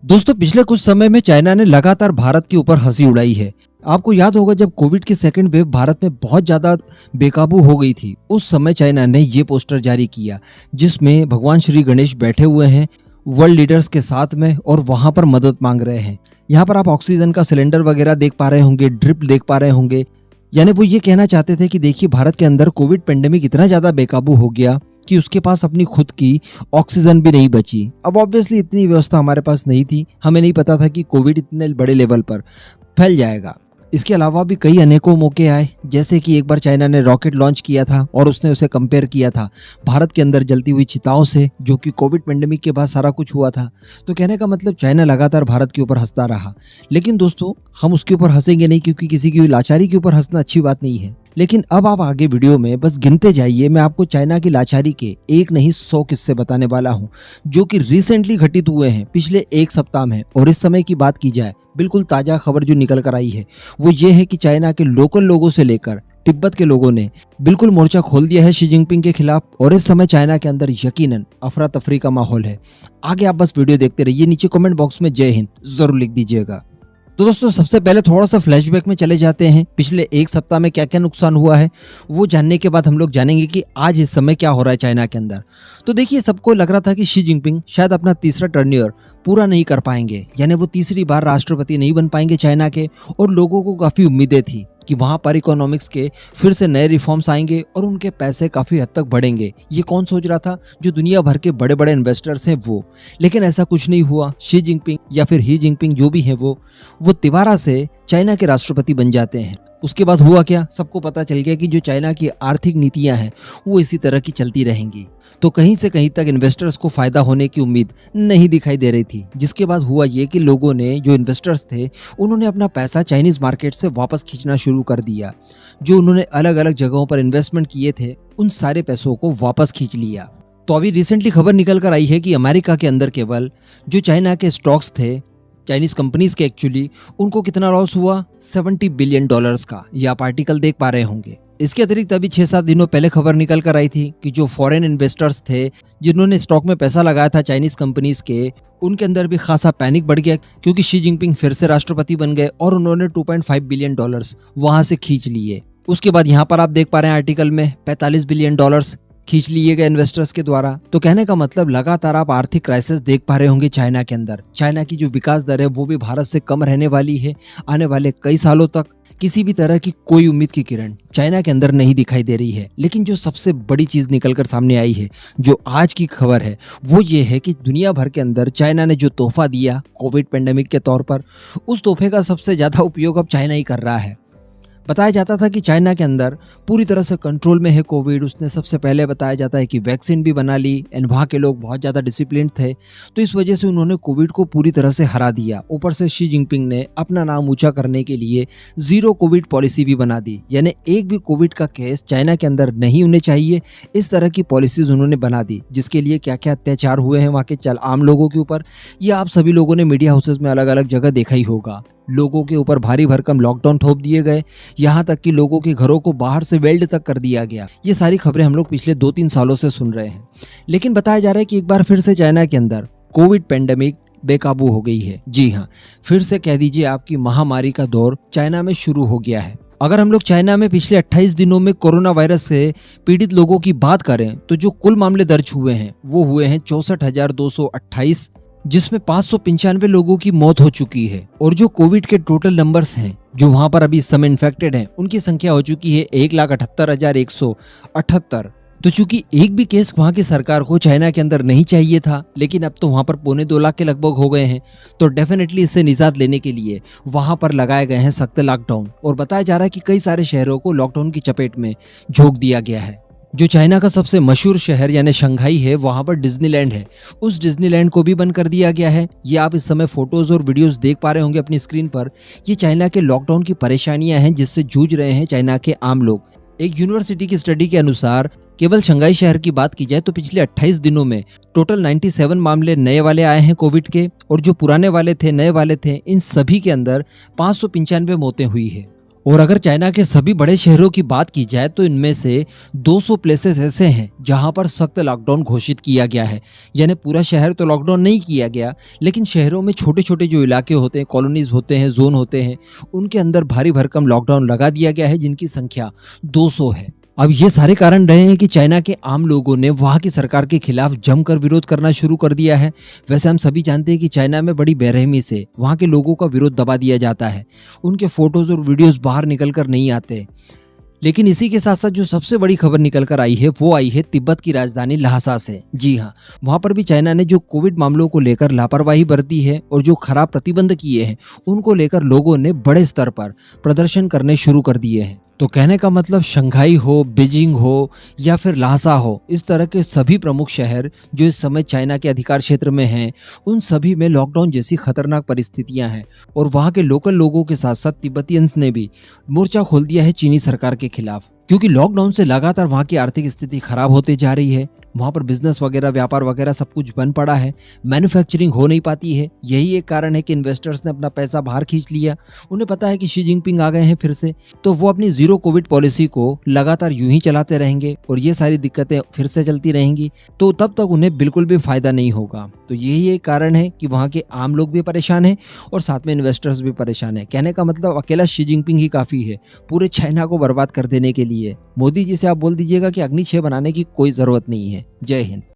दोस्तों पिछले कुछ समय में चाइना ने लगातार भारत के ऊपर हंसी उड़ाई है। आपको याद होगा जब कोविड की सेकंड वेव भारत में बहुत ज्यादा बेकाबू हो गई थी, उस समय चाइना ने ये पोस्टर जारी किया जिसमें भगवान श्री गणेश बैठे हुए हैं वर्ल्ड लीडर्स के साथ में और वहां पर मदद मांग रहे हैं। यहाँ पर आप ऑक्सीजन का सिलेंडर वगैरह देख पा रहे होंगे, ड्रिप देख पा रहे होंगे। यानी वो ये कहना चाहते थे कि देखिए भारत के अंदर कोविड पेंडेमिक इतना ज्यादा बेकाबू हो गया कि उसके पास अपनी खुद की ऑक्सीजन भी नहीं बची। अब ऑब्वियसली इतनी व्यवस्था हमारे पास नहीं थी, हमें नहीं पता था कि कोविड इतने बड़े लेवल पर फैल जाएगा। इसके अलावा भी कई अनेकों मौके आए, जैसे कि एक बार चाइना ने रॉकेट लॉन्च किया था और उसने उसे कंपेयर किया था भारत के अंदर जलती हुई चिताओं से, जो कि कोविड पेंडेमिक के बाद सारा कुछ हुआ था। तो कहने का मतलब चाइना लगातार भारत के ऊपर हंसता रहा। लेकिन दोस्तों हम उसके ऊपर हंसेंगे नहीं, क्योंकि किसी की लाचारी के ऊपर हंसना अच्छी बात नहीं है। लेकिन अब आप आगे वीडियो में बस गिनते जाइए, मैं आपको चाइना की लाचारी के एक नहीं 100 किस्से बताने वाला हूं, जो कि रिसेंटली घटित हुए हैं पिछले एक सप्ताह में। और इस समय की बात की जाए, बिल्कुल ताजा खबर जो निकल कर आई है वो ये है कि चाइना के लोकल लोगों से लेकर तिब्बत के लोगों ने बिल्कुल मोर्चा खोल दिया है शी जिनपिंग के खिलाफ। और इस समय चाइना के अंदर यकीनन अफरा तफरी का माहौल है। आगे आप बस वीडियो देखते रहिए, नीचे कमेंट बॉक्स में जय हिंद जरूर लिख दीजिएगा। तो दोस्तों सबसे पहले थोड़ा सा फ्लैशबैक में चले जाते हैं, पिछले एक सप्ताह में क्या क्या नुकसान हुआ है वो जानने के बाद हम लोग जानेंगे कि आज इस समय क्या हो रहा है चाइना के अंदर। तो देखिए सबको लग रहा था कि शी जिनपिंग शायद अपना तीसरा टर्नियर पूरा नहीं कर पाएंगे, यानी वो तीसरी बार राष्ट्रपति नहीं बन पाएंगे चाइना के। और लोगों को काफी उम्मीदें थी कि वहां पर इकोनॉमिक्स के फिर से नए रिफॉर्म्स आएंगे और उनके पैसे काफी हद तक बढ़ेंगे। ये कौन सोच रहा था? जो दुनिया भर के बड़े बड़े इन्वेस्टर्स हैं वो। लेकिन ऐसा कुछ नहीं हुआ। शी जिनपिंग या फिर ही जिनपिंग जो भी है वो तिबारा से चाइना के राष्ट्रपति बन जाते हैं। उसके बाद हुआ क्या? सबको पता चल गया कि जो चाइना की आर्थिक नीतियां हैं वो इसी तरह की चलती रहेंगी। तो कहीं से कहीं तक इन्वेस्टर्स को फायदा होने की उम्मीद नहीं दिखाई दे रही थी। जिसके बाद हुआ ये कि लोगों ने, जो इन्वेस्टर्स थे, उन्होंने अपना पैसा चाइनीज मार्केट से वापस खींचना शुरू कर दिया। जो उन्होंने अलग अलग जगहों पर इन्वेस्टमेंट किए थे उन सारे पैसों को वापस खींच लिया। तो अभी रिसेंटली खबर निकल कर आई है कि अमेरिका के अंदर केवल जो चाइना के स्टॉक्स थे, चाइनीज कंपनीज के, एक्चुअली उनको कितना लॉस हुआ? $70 बिलियन का। ये आप आर्टिकल देख पा रहे होंगे। इसके अतिरिक्त अभी 6-7 दिनों पहले खबर निकल कर आई थी कि जो फॉरेन इन्वेस्टर्स थे जिन्होंने स्टॉक में पैसा लगाया था चाइनीज कंपनीज के, उनके अंदर भी खासा पैनिक बढ़ गया, क्योंकि शी जिनपिंग फिर से राष्ट्रपति बन गए और उन्होंने $2.5 बिलियन वहां से खींच लिए। उसके बाद यहाँ पर आप देख पा रहे हैं आर्टिकल में $45 बिलियन खींच लिए गए इन्वेस्टर्स के द्वारा। तो कहने का मतलब लगातार आप आर्थिक क्राइसिस देख पा रहे होंगे चाइना के अंदर। चाइना की जो विकास दर है वो भी भारत से कम रहने वाली है। आने वाले कई सालों तक किसी भी तरह की कोई उम्मीद की किरण चाइना के अंदर नहीं दिखाई दे रही है। लेकिन जो सबसे बड़ी चीज निकलकर सामने आई है, जो आज की खबर है, वो ये है कि दुनिया भर के अंदर चाइना ने जो तोहफा दिया कोविड पेंडेमिक के तौर पर, उस तोहफे का सबसे ज्यादा उपयोग अब चाइना ही कर रहा है। बताया जाता था कि चाइना के अंदर पूरी तरह से कंट्रोल में है कोविड। उसने सबसे पहले बताया जाता है कि वैक्सीन भी बना ली एंड वहाँ के लोग बहुत ज़्यादा डिसिप्लिन थे, तो इस वजह से उन्होंने कोविड को पूरी तरह से हरा दिया। ऊपर से शी जिनपिंग ने अपना नाम ऊंचा करने के लिए जीरो कोविड पॉलिसी भी बना दी, यानी एक भी कोविड का केस चाइना के अंदर नहीं होने चाहिए, इस तरह की पॉलिसीज उन्होंने बना दी। जिसके लिए क्या क्या अत्याचार हुए हैं वहाँ के आम लोगों के ऊपर, ये आप सभी लोगों ने मीडिया हाउसेज में अलग अलग जगह देखा ही होगा। लोगों के ऊपर भारी भरकम लॉकडाउन थोप दिए गए, यहाँ तक कि लोगों के घरों को बाहर से वेल्ड तक कर दिया गया। ये सारी खबरें हम लोग पिछले 2-3 सालों से सुन रहे हैं। लेकिन बताया जा रहा है कि एक बार फिर से चाइना के अंदर कोविड पेंडेमिक बेकाबू हो गई है। जी हाँ, फिर से कह दीजिए आपकी महामारी का दौर चाइना में शुरू हो गया है। अगर हम लोग चाइना में पिछले 28 दिनों में कोरोना वायरस से पीड़ित लोगों की बात करें तो जो कुल मामले दर्ज हुए हैं वो हुए हैं 64,228, जिसमें 595 लोगों की मौत हो चुकी है। और जो कोविड के टोटल नंबर्स हैं जो वहां पर अभी इस समय इन्फेक्टेड हैं, उनकी संख्या हो चुकी है 1,78,178। तो चूंकि एक भी केस वहां की सरकार को चाइना के अंदर नहीं चाहिए था, लेकिन अब तो वहां पर 2.25 लाख के लगभग हो गए हैं। तो डेफिनेटली इससे निजात लेने के लिए वहां पर लगाए गए हैं सख्त लॉकडाउन। और बताया जा रहा है कि कई सारे शहरों को लॉकडाउन की चपेट में झोंक दिया गया है। जो चाइना का सबसे मशहूर शहर यानी शंघाई है, वहां पर डिज्नीलैंड है, उस डिज्नीलैंड को भी बंद कर दिया गया है। ये आप इस समय फोटोज और वीडियोस देख पा रहे होंगे अपनी स्क्रीन पर। ये चाइना के लॉकडाउन की परेशानियां हैं जिससे जूझ रहे हैं चाइना के आम लोग। एक यूनिवर्सिटी की स्टडी के अनुसार केवल शंघाई शहर की बात की जाए तो पिछले 28 दिनों में टोटल 97 मामले नए वाले आए हैं कोविड के, और जो पुराने वाले थे, नए वाले थे, इन सभी के अंदर 595 मौतें हुई है। और अगर चाइना के सभी बड़े शहरों की बात की जाए तो इनमें से 200 प्लेसेस ऐसे हैं जहां पर सख्त लॉकडाउन घोषित किया गया है। यानी पूरा शहर तो लॉकडाउन नहीं किया गया, लेकिन शहरों में छोटे छोटे जो इलाके होते हैं, कॉलोनीज होते हैं, जोन होते हैं, उनके अंदर भारी भरकम लॉकडाउन लगा दिया गया है, जिनकी संख्या 200 है। अब ये सारे कारण रहे हैं कि चाइना के आम लोगों ने वहाँ की सरकार के खिलाफ जमकर विरोध करना शुरू कर दिया है। वैसे हम सभी जानते हैं कि चाइना में बड़ी बेरहमी से वहाँ के लोगों का विरोध दबा दिया जाता है, उनके फोटोज और वीडियोस बाहर निकल कर नहीं आते। लेकिन इसी के साथ साथ जो सबसे बड़ी खबर निकल कर आई है वो आई है तिब्बत की राजधानी ल्हासा से। जी हाँ, वहाँ पर भी चाइना ने जो कोविड मामलों को लेकर लापरवाही बरती है और जो खराब प्रतिबंध किए हैं, उनको लेकर लोगों ने बड़े स्तर पर प्रदर्शन करने शुरू कर दिए हैं। तो कहने का मतलब शंघाई हो, बीजिंग हो या फिर ल्हासा हो, इस तरह के सभी प्रमुख शहर जो इस समय चाइना के अधिकार क्षेत्र में हैं, उन सभी में लॉकडाउन जैसी खतरनाक परिस्थितियां हैं। और वहाँ के लोकल लोगों के साथ साथ तिब्बतियंस ने भी मोर्चा खोल दिया है चीनी सरकार के खिलाफ, क्योंकि लॉकडाउन से लगातार वहाँ की आर्थिक स्थिति खराब होती जा रही है। वहाँ पर बिजनेस वगैरह, व्यापार वगैरह सब कुछ बंद पड़ा है, मैन्युफैक्चरिंग हो नहीं पाती है। यही एक कारण है कि इन्वेस्टर्स ने अपना पैसा बाहर खींच लिया। उन्हें पता है कि शी जिनपिंग आ गए हैं फिर से, तो वो अपनी जीरो कोविड पॉलिसी को लगातार यूं ही चलाते रहेंगे और ये सारी दिक्कतें फिर से चलती रहेंगी, तो तब तक उन्हें बिल्कुल भी फायदा नहीं होगा। तो यही एक कारण है कि वहाँ के आम लोग भी परेशान हैं और साथ में इन्वेस्टर्स भी परेशान हैं। कहने का मतलब अकेला शी जिनपिंग ही काफ़ी है पूरे चाइना को बर्बाद कर देने के लिए। मोदी जी से आप बोल दीजिएगा कि अग्नि 6 बनाने की कोई ज़रूरत नहीं है। जय हिंद।